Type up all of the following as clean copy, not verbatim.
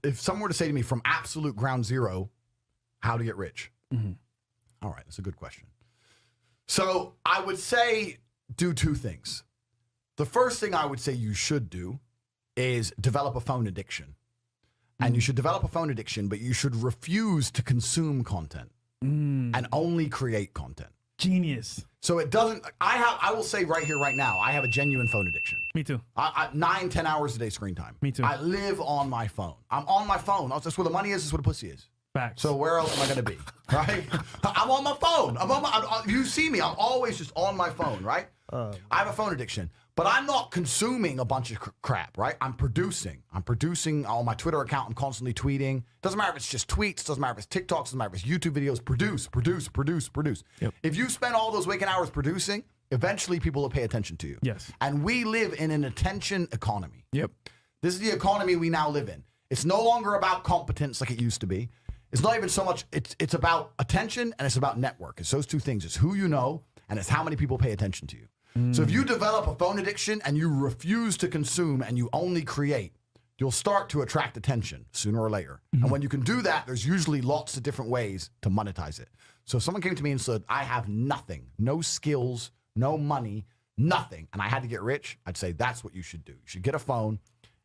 if someone were to say to me from absolute ground zero, how to get rich? All right, that's a good question. So I would say do two things. The first thing I would say you should do is develop a phone addiction. And you should develop a phone addiction, but you should refuse to consume content and only create content. Genius. So it doesn't, I will say right here, right now, I have a genuine phone addiction. Me too. 9-10 hours a day screen time. Me too. I live on my phone. I'm on my phone. That's where the money is, that's where the pussy is. Facts. So where else am I going to be, right? I'm on my phone. You see me, I'm always just on my phone, right? I have a phone addiction, but I'm not consuming a bunch of crap, right? I'm producing on my Twitter account. I'm constantly tweeting. Doesn't matter if it's just tweets, doesn't matter if it's TikToks, doesn't matter if it's YouTube videos. Produce. Yep. If you spend all those waking hours producing, eventually people will pay attention to you. Yes. And we live in an attention economy. Yep. This is the economy we now live in. It's no longer about competence like it used to be. It's not even so much, it's about attention and it's about network. It's those two things. It's who you know and it's how many people pay attention to you. So if you develop a phone addiction and you refuse to consume and you only create, you'll start to attract attention sooner or later. And when you can do that, there's usually lots of different ways to monetize it. So if someone came to me and said, I have nothing, no skills, no money, nothing, and I had to get rich, I'd say that's what you should do. You should get a phone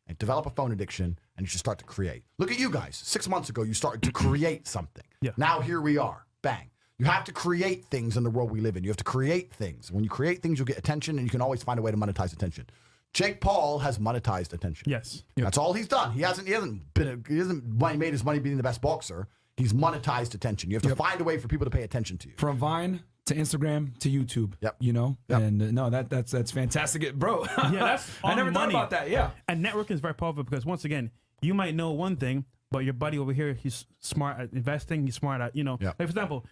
and develop a phone addiction, and you should start to create. Look at you guys. 6 months ago, you started to create something. Yeah. Now here we are. Bang. You have to create things in the world we live in. You have to create things. When you create things, you'll get attention, and you can always find a way to monetize attention. Jake Paul has monetized attention. Yes. Yep. That's all he's done. He hasn't made his money being the best boxer. He's monetized attention. You have to find a way for people to pay attention to you. From Vine to Instagram to YouTube. Yep. You know? Yep. And no, that's fantastic. Bro. Yeah, that's I never thought money. about that. Yeah. And networking is very powerful because once again, you might know one thing, but your buddy over here, he's smart at investing. He's smart at, Yep. like for example,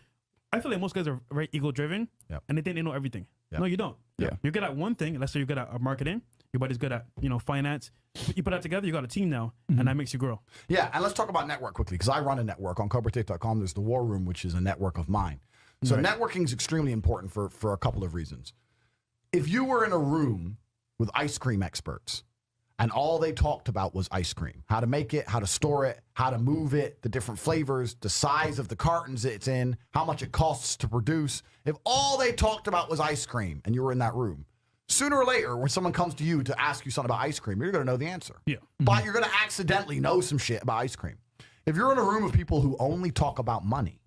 I feel like most guys are very ego driven and they think they know everything. Yep. No, you don't. Yeah. You're good at one thing. Let's say you're good at marketing. Your buddy's good at, finance. You put that together, you got a team now, and that makes you grow. Yeah, and let's talk about network quickly because I run a network on CobraTake.com. There's the War Room, which is a network of mine. So networking is extremely important for a couple of reasons. If you were in a room with ice cream experts and all they talked about was ice cream, how to make it, how to store it, how to move it, the different flavors, the size of the cartons it's in, how much it costs to produce, if all they talked about was ice cream and you were in that room, sooner or later, when someone comes to you to ask you something about ice cream, you're going to know the answer. Yeah. But you're going to accidentally know some shit about ice cream. If you're in a room of people who only talk about money,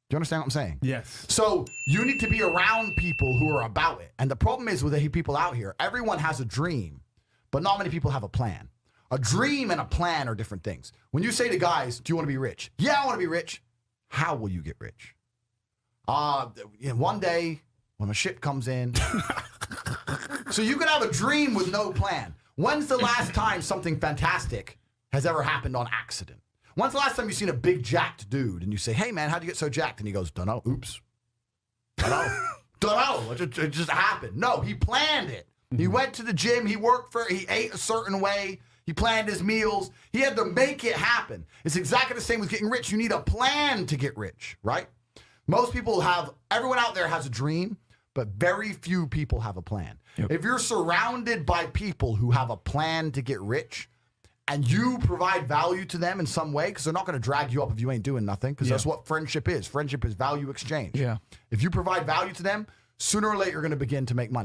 do you understand what I'm saying? Yes. So you need to be around people who are about it. And the problem is with the people out here, everyone has a dream, but not many people have a plan. A dream and a plan are different things. When you say to guys, do you want to be rich? Yeah, I want to be rich. How will you get rich? One day, when the shit comes in. So you can have a dream with no plan. When's the last time something fantastic has ever happened on accident? When's the last time you've seen a big jacked dude and you say, hey man, how'd you get so jacked? And he goes, dunno, oops. Dunno, it just happened. No, he planned it. He went to the gym, he ate a certain way, he planned his meals, he had to make it happen. It's exactly the same with getting rich. You need a plan to get rich, right? Most people everyone out there has a dream, but very few people have a plan. Yep. If you're surrounded by people who have a plan to get rich and you provide value to them in some way, because they're not going to drag you up if you ain't doing nothing, because that's what friendship is. Friendship is value exchange. Yeah. If you provide value to them, sooner or later you're going to begin to make money.